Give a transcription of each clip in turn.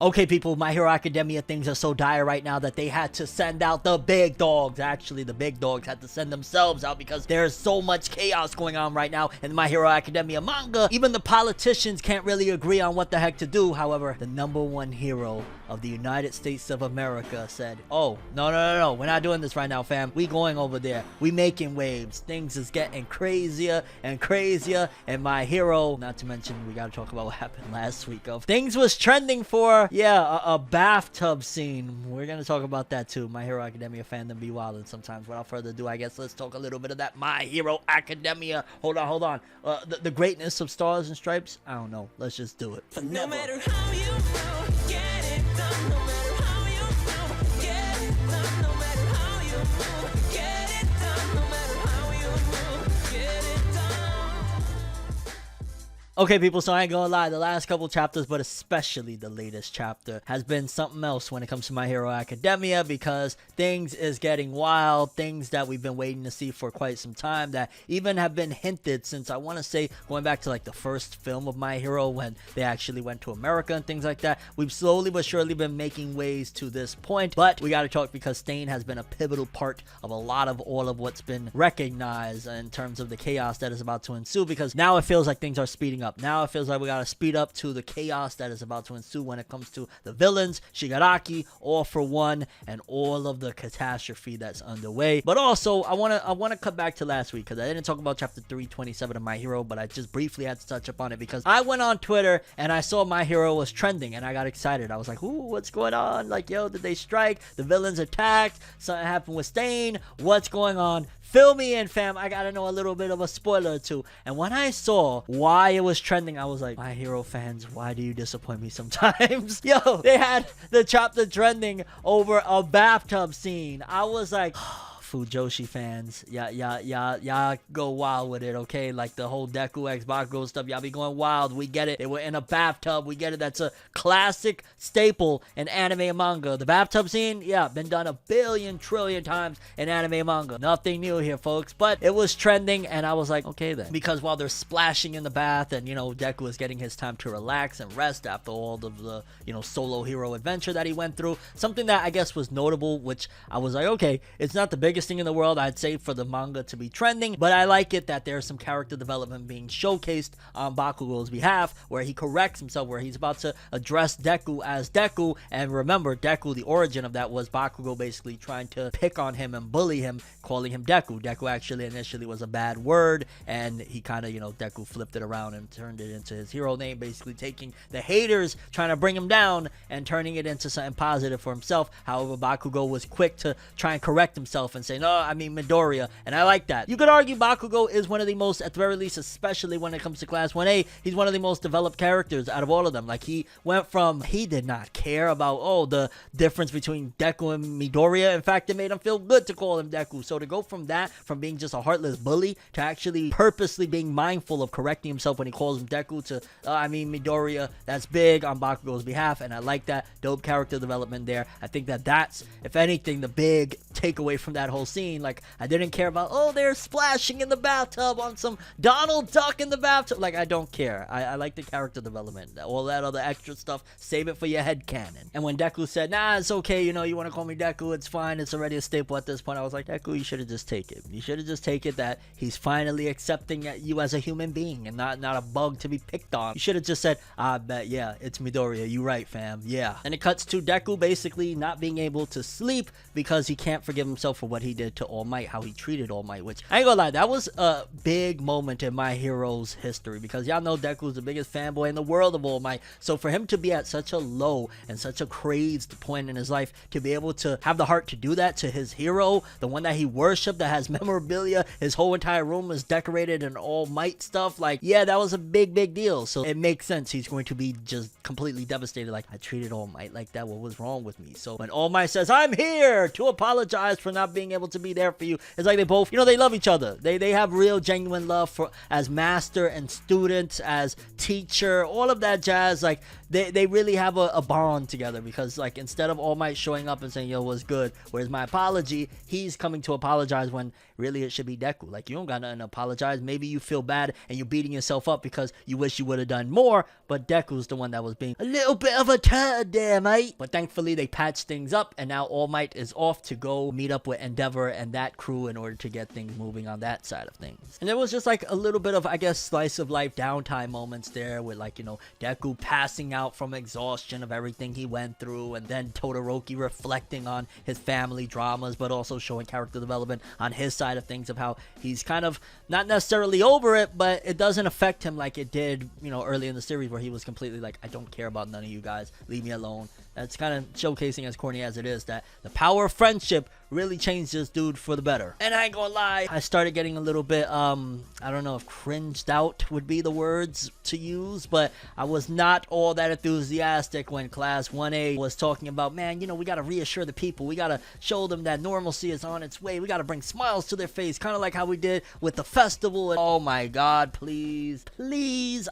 Okay, people, My Hero Academia, things are so dire right now that they had to send out the big dogs. Actually, the big dogs had to send themselves out because there's so much chaos going on right now in My Hero Academia manga. Even the politicians can't really agree on what the heck to do. However, the #1 hero of the United States of America said, oh, no, we're not doing this right now, fam. We going over there. We making waves. Things is getting crazier and crazier. And My Hero, not to mention, we gotta talk about what happened last week of things was trending for, yeah, a bathtub scene. We're gonna talk about that too. My Hero Academia fandom be wildin' sometimes. Without further ado, I guess let's talk a little bit of that My Hero Academia. Hold on. The greatness of Stars and Stripes? I don't know. Let's just do it. No matter how you feel, get it done. No matter how you feel, get it done. No matter how you feel, get it done. No matter how you feel, get it done. Okay, people, so I ain't gonna lie, the last couple chapters, but especially the latest chapter, has been something else when it comes to My Hero Academia, because things is getting wild, things that we've been waiting to see for quite some time, that even have been hinted since, I want to say, going back to like the first film of My Hero, when they actually went to America and things like that. We've slowly but surely been making ways to this point, but we gotta talk because Stain has been a pivotal part of a lot of all of what's been recognized in terms of the chaos that is about to ensue, because now it feels like things are speeding up. Now it feels like we gotta speed up to the chaos that is about to ensue when it comes to the villains, Shigaraki, All for One, and all of the catastrophe that's underway. But also, I wanna cut back to last week, because I didn't talk about chapter 327 of My Hero, but I just briefly had to touch up on it because I went on Twitter and I saw My Hero was trending and I got excited. I was like, ooh, what's going on? Like, yo, did they strike? The villains attacked? Something happened with Stain? What's going on? Fill me in, fam. I gotta know a little bit of a spoiler or two. And when I saw why it was trending, I was like, My Hero fans, why do you disappoint me sometimes? Yo, they had the chapter trending over a bathtub scene. I was like, Fujoshi fans, y'all go wild with it, okay? Like the whole Deku x Bakugou stuff, y'all be going wild. We get it. They were in a bathtub. We get it. That's a classic staple in anime and manga. The bathtub scene, yeah, been done a billion trillion times in anime and manga. Nothing new here, folks. But it was trending, and I was like, okay then. Because while they're splashing in the bath, and, you know, Deku is getting his time to relax and rest after all of the, you know, solo hero adventure that he went through, something that I guess was notable, which I was like, okay, it's not the biggest thing in the world, I'd say, for the manga to be trending, but I like it that there's some character development being showcased on Bakugou's behalf, where he corrects himself, where he's about to address Deku as Deku. And remember, Deku, the origin of that was Bakugou basically trying to pick on him and bully him, calling him Deku. Deku actually initially was a bad word, and he kind of, you know, Deku flipped it around and turned it into his hero name, basically taking the haters trying to bring him down and turning it into something positive for himself. However, Bakugou was quick to try and correct himself and say, no, I mean Midoriya, and I like that. You could argue Bakugou is one of the most, at the very least, especially when it comes to Class 1A, he's one of the most developed characters out of all of them. Like, he went from, he did not care about, oh, the difference between Deku and Midoriya. In fact, it made him feel good to call him Deku. So to go from that, from being just a heartless bully, to actually purposely being mindful of correcting himself when he calls him Deku, to, I mean Midoriya, that's big on Bakugou's behalf, and I like that. Dope character development there. I think that that's, if anything, the big takeaway from that whole scene. Like, I didn't care about, oh, they're splashing in the bathtub on some Donald Duck in the bathtub. Like, I don't care. I like the character development. All that other extra stuff, save it for your head canon. And when Deku said, nah, it's okay, you know, you want to call me Deku, it's fine, it's already a staple at this point, I was like, Deku, you should have just taken it. You should have just taken that he's finally accepting you as a human being and not a bug to be picked on. You should have just said, I bet, yeah, it's Midoriya, you right, fam, yeah. And it cuts to Deku basically not being able to sleep because he can't forgive himself for what he did to All Might, how he treated All Might, which, I ain't gonna lie, that was a big moment in My Hero's history, because y'all know Deku's the biggest fanboy in the world of All Might. So for him to be at such a low and such a crazed point in his life, to be able to have the heart to do that to his hero, the one that he worshipped, that has memorabilia, his whole entire room is decorated in All Might stuff, like, yeah, that was a big deal. So it makes sense he's going to be just completely devastated, like, I treated All Might like that, what was wrong with me? So when All Might says, I'm here to apologize apologize for not being able to be there for you. It's like they both, they love each other. They have real genuine love for as master and student, as teacher, all of that jazz. Like they really have a bond together, because like instead of All Might showing up and saying, yo, what's good, where's my apology, he's coming to apologize when really it should be Deku. Like, you don't got nothing to apologize. Maybe you feel bad and you're beating yourself up because you wish you would have done more, but Deku's the one that was being a little bit of a turd there, mate. But thankfully they patched things up, and now All Might is off to go meet up with Endeavor and that crew in order to get things moving on that side of things. And there was just like a little bit of, I guess, slice of life downtime moments there with, like, Deku passing out from exhaustion of everything he went through, and then Todoroki reflecting on his family dramas, but also showing character development on his side of things, of how he's kind of not necessarily over it, but it doesn't affect him like it did, early in the series, where he was completely like, I don't care about none of you guys, leave me alone. That's kind of showcasing, as corny as it is, that the power of friendship really changed this dude for the better. And I ain't gonna lie, I started getting a little bit, I don't know if cringed out would be the words to use, but I was not all that enthusiastic when Class 1A was talking about, man, we gotta reassure the people, we gotta show them that normalcy is on its way, we gotta bring smiles to their face, kind of like how we did with the festival. And oh my god, please,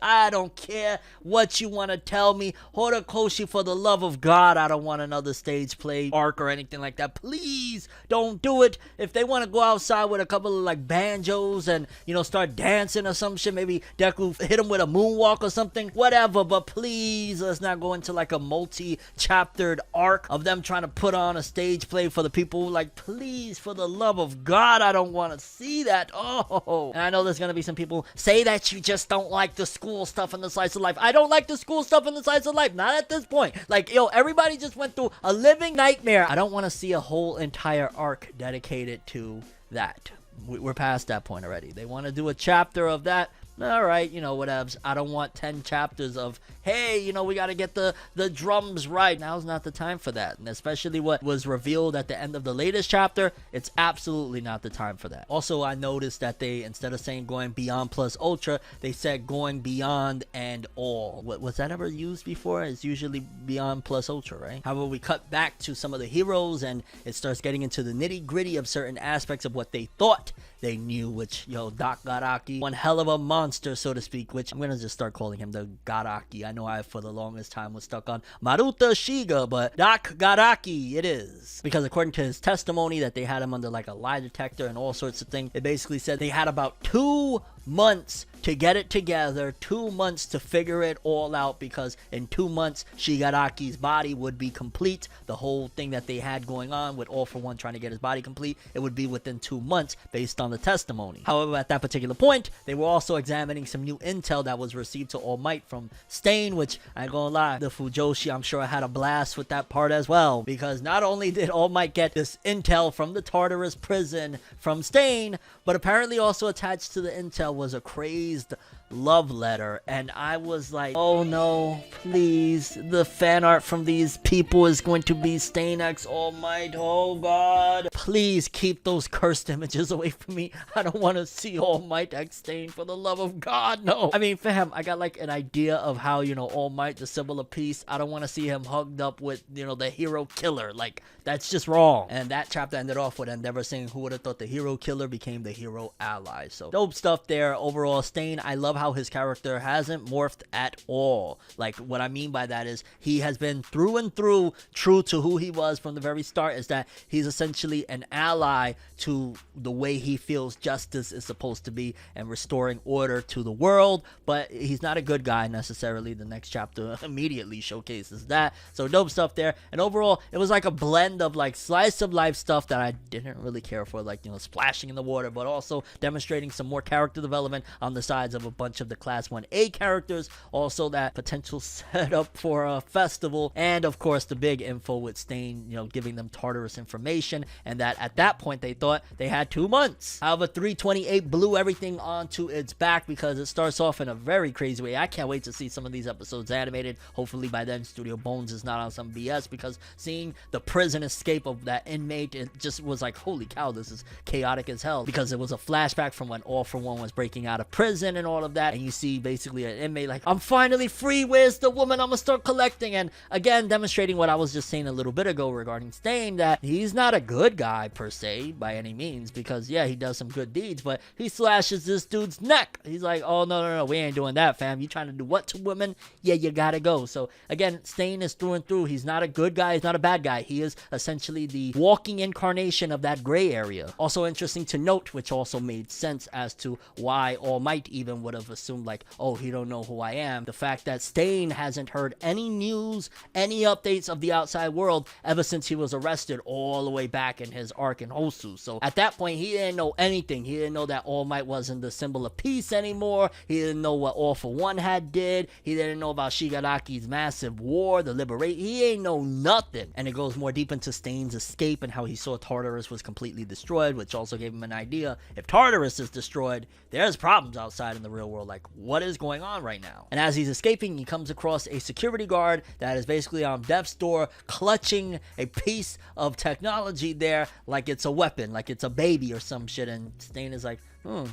I don't care what you want to tell me, Horikoshi, for the love of God, I don't want another stage play arc or anything like that. Please don't do it. If they want to go outside with a couple of like banjos and start dancing or some shit, maybe Deku hit him with a moonwalk or something, whatever, but please let's not go into like a multi-chaptered arc of them trying to put on a stage play for the people. Like, please, for the love of God, I don't want to see that. Oh, and I know there's gonna be some people say that you just don't like the school stuff and the slice of life. I don't like the school stuff and the slice of life, not at this point. Like, everybody just went through a living nightmare. I don't want to see a whole entire arc dedicated to that. We're past that point already. They want to do a chapter of that. All right, whatevs. I don't want 10 chapters of, hey, we got to get the drums right. Now's not the time for that. And especially what was revealed at the end of the latest chapter, it's absolutely not the time for that. Also, I noticed that they, instead of saying going beyond plus ultra, they said going beyond and all. Was that ever used before? It's usually beyond plus ultra, right? However, we cut back to some of the heroes, and it starts getting into the nitty gritty of certain aspects of what they thought they knew, which, Doc Garaki, one hell of a monster, so to speak, which I'm gonna just start calling him the Garaki. I know I, for the longest time, was stuck on Maruta Shiga, but Doc Garaki it is. Because according to his testimony that they had him under like a lie detector and all sorts of things, it basically said they had about 2 months to get it together, 2 months to figure it all out, because in 2 months Shigaraki's body would be complete. The whole thing that they had going on with All For One trying to get his body complete, it would be within 2 months based on the testimony. However, at that particular point, they were also examining some new intel that was received to All Might from Stain, which I ain't gonna lie, the Fujoshi, I'm sure, had a blast with that part as well, because not only did All Might get this intel from the Tartarus prison from Stain, but apparently also attached to the intel was a crazed love letter. And I was like, oh no, please, the fan art from these people is going to be Stain X All Might. Oh god, please keep those cursed images away from me. I don't want to see All Might X Stain, for the love of God, no. I mean, fam, I got like an idea of how, All Might, the symbol of peace, I don't want to see him hugged up with, the hero killer. Like, that's just wrong. And that chapter ended off with Endeavor saying, who would have thought the hero killer became the hero ally. So dope stuff there. Overall, Stain, I love how his character hasn't morphed at all. Like, what I mean by that is he has been through and through true to who he was from the very start, is that he's essentially an ally to the way he feels justice is supposed to be and restoring order to the world, but he's not a good guy necessarily. The next chapter immediately showcases that. So dope stuff there. And overall, it was like a blend of like slice of life stuff that I didn't really care for, like, splashing in the water, but also demonstrating some more character development on the sides of a bunch of the Class 1A characters, also that potential setup for a festival, and of course the big info with Stain, giving them Tartarus information, and that at that point they thought they had 2 months. However, 328 blew everything onto its back, because it starts off in a very crazy way. I can't wait to see some of these episodes animated. Hopefully by then Studio Bones is not on some BS, because seeing the prison escape of that inmate, it just was like, holy cow, this is chaotic as hell, because it was a flashback from when All For One was breaking out of prison and all of that, and you see basically an inmate like, I'm finally free, where's the woman I'm gonna start collecting? And again, demonstrating what I was just saying a little bit ago regarding Stain, that he's not a good guy per se by any means, because yeah, he does some good deeds, but he slashes this dude's neck. He's like, oh no, we ain't doing that, fam. You trying to do what to women? Yeah, you gotta go. So again, Stain is through and through. He's not a good guy, he's not a bad guy. He is essentially the walking incarnation of that gray area. Also interesting to note, which also made sense as to why All Might even would have assumed like, oh, he don't know who I am. The fact that Stain hasn't heard any news, any updates of the outside world ever since he was arrested all the way back in his arc in Hosu. So at that point, he didn't know anything. He didn't know that All Might wasn't the symbol of peace anymore. He didn't know what All for One had did. He didn't know about Shigaraki's massive war, the liberate. He ain't know nothing. And it goes more deep into Stain's escape and how he saw Tartarus was completely destroyed, which also gave him an idea. If Tartarus is destroyed, there's problems outside in the real world. Like, what is going on right now? And as he's escaping, he comes across a security guard that is basically on death's door, clutching a piece of technology there like it's a weapon, like it's a baby or some shit. And Stain is like,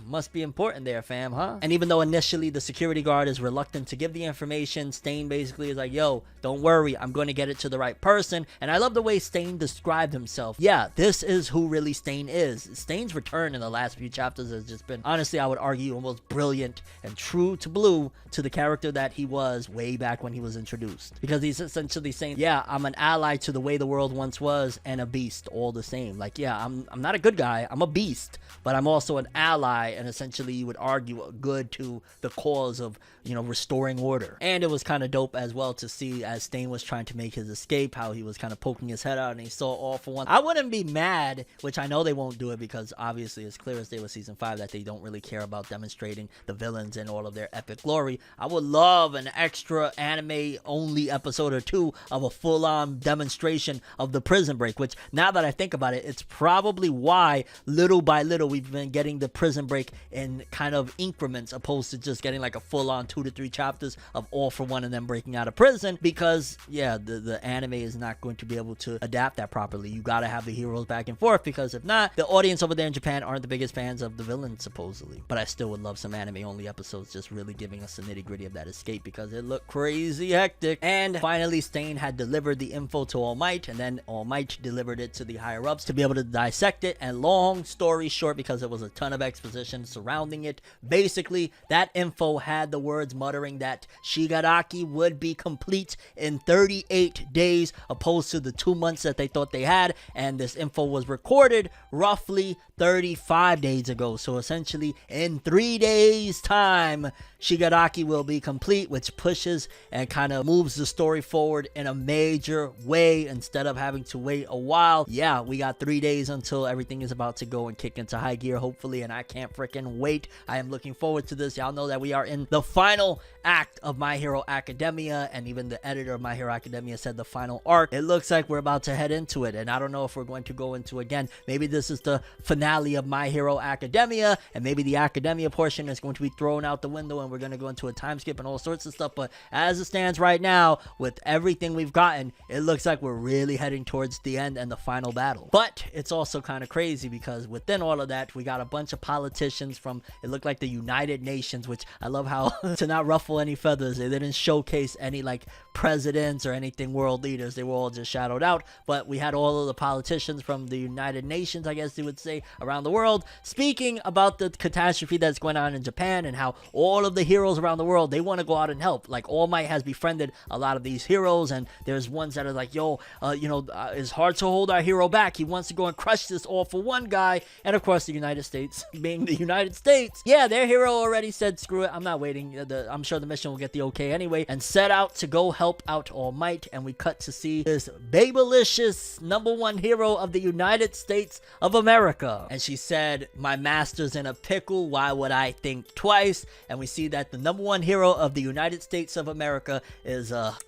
must be important there, fam, huh? And even though initially the security guard is reluctant to give the information, Stain basically is like, yo, don't worry, I'm going to get it to the right person. And I love the way Stain described himself. Yeah, this is who really Stain is. Stain's return in the last few chapters has just been, honestly, I would argue, almost brilliant and true to blue to the character that he was way back when he was introduced. Because he's essentially saying, yeah, I'm an ally to the way the world once was and a beast all the same. Like, yeah, I'm not a good guy, I'm a beast, but I'm also an ally, and essentially you would argue good to the cause of, you know, restoring order. And it was kind of dope as well to see as Stain was trying to make his escape, how he was kind of poking his head out and he saw All for One. I wouldn't be mad, which I know they won't do it because obviously it's clear as day with season 5 that they don't really care about demonstrating the villains in all of their epic glory. I would love an extra anime only episode or two of a full-on demonstration of the prison break, which now that I think about it, it's probably why little by little we've been getting the prison break in kind of increments opposed to just getting like a full-on 2 to 3 chapters of All for One and then breaking out of prison, because yeah, the anime is not going to be able to adapt that properly. You gotta have the heroes back and forth, because if not, the audience over there in Japan aren't the biggest fans of the villains supposedly. But I still would love some anime only episodes just really giving us the nitty-gritty of that escape, because it looked crazy hectic. And finally Stain had delivered the info to All Might, and then All Might delivered it to the higher ups to be able to dissect it. And long story short, because it was a ton of exposition surrounding it, basically that info had the words muttering that Shigaraki would be complete in 38 days opposed to the 2 months that they thought they had, and this info was recorded roughly 35 days ago. So essentially in 3 days time Shigaraki will be complete, which pushes and kind of moves the story forward in a major way instead of having to wait a while. Yeah, we got 3 days until everything is about to go and kick into high gear, hopefully, and I can't freaking wait. I am looking forward to this. Y'all know that we are in the final act of My Hero Academia, and even the editor of My Hero Academia said the final arc. It looks like we're about to head into it, and I don't know if we're going to go into, again, maybe this is the finale of My Hero Academia, and maybe the academia portion is going to be thrown out the window and we're going to go into a time skip and all sorts of stuff. But as it stands right now, with everything we've gotten, it looks like we're really heading towards the end and the final battle. But it's also kind of crazy because within all of that, we got a bunch of politicians from, it looked like the United Nations, which I love how to not ruffle any feathers, they didn't showcase any like presidents or anything world leaders. They were all just shadowed out, but we had all of the politicians from the United Nations, I guess you would say, around the world, speaking about the catastrophe that's going on in Japan and how all of the heroes around the world, they want to go out and help. Like All Might has befriended a lot of these heroes, and there's ones that are like, yo, it's hard to hold our hero back. He wants to go and crush this All for One guy. And of course, the United States, being the United States, yeah, their hero already said, screw it, I'm not waiting. I'm sure the mission will get the okay anyway, and set out to go help out All Might. And we cut to see this babylicious #1 hero of the United States of America. And she said, my master's in a pickle, why would I think twice? And we see that the #1 hero of the United States of America is, woo!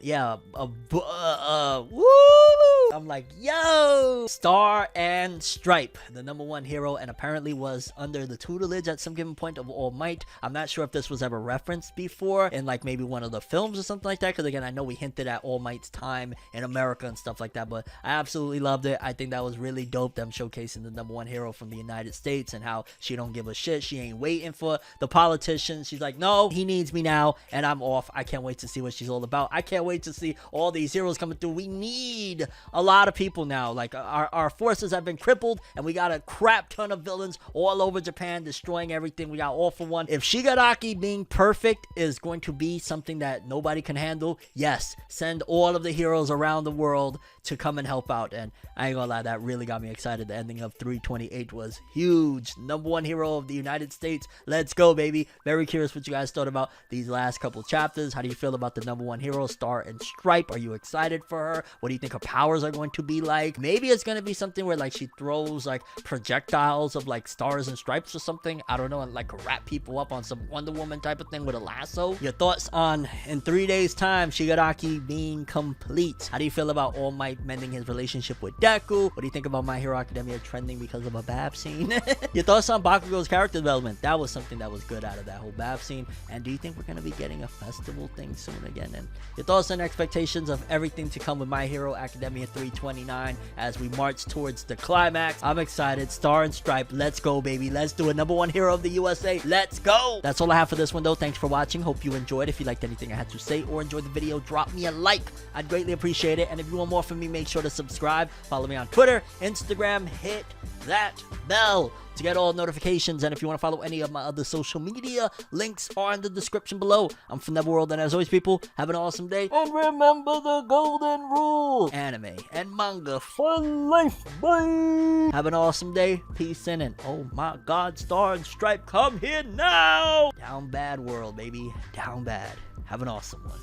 I'm I'm like, yo! Star and Stripe, the #1 hero, and apparently was under the tutelage at some given point of All Might. I'm not sure if this was ever referenced before in like maybe one of the films or something like that, because again, I know we hinted at All Might's time in America and stuff like that, but I absolutely loved it. I think that was really dope, them showcasing the #1 hero from the United States and how she don't give a shit. She ain't waiting for the politicians. She's like, no, he needs me now, and I'm off. I can't wait to see what she's all about. I can't wait to see all these heroes coming through. We need a lot of people now. Like, our forces have been crippled, and we got a crap ton of villains all over Japan destroying everything. We got All For One. If Shigaraki being perfect is going to be something that nobody can handle, yes, send all of the heroes around the world to come and help out. And I ain't gonna lie, that really got me excited. The ending of 328 was huge. #1 hero of the United States. Let's go, baby. Very curious what you guys thought about these last couple chapters. How do you feel about the #1 hero, Star and Stripe? Are you excited for her? What do you think her powers are going to be like? Maybe it's gonna be something where like she throws like projectiles of like stars and stripes or something. I don't know, and like wrap people up on some Wonder Woman type of thing with a lasso. Your thoughts on, in 3 days time, Shigaraki being complete? How do you feel about All Might mending his relationship with Deku? What do you think about My Hero Academia trending because of a Bab scene? Your thoughts on Bakugou's character development? That was something that was good out of that whole Bab scene. And do you think we're going to be getting a festival thing soon again? And your thoughts and expectations of everything to come with My Hero Academia 329 as we march towards the climax. I'm excited. Star and Stripe, let's go, baby. Let's do it. #1 hero of the USA. Let's go. That's all I have for this one, though. Thanks for watching. Hope you enjoyed. If you liked anything I had to say or enjoyed the video, drop me a like. I'd greatly appreciate it. And if you want more from me, make sure to subscribe. Follow me on Twitter, Instagram. Hit that bell to get all notifications. And if you want to follow any of my other social media, links are in the description below. I'm ForneverWorld, and as always, people, have an awesome day. And remember the golden rule: anime and manga for life. Bye. Have an awesome day. Peace in, and oh my God, Star and Stripe, come here now. Down bad world, baby. Down bad. Have an awesome one.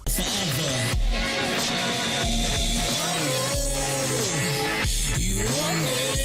You are me.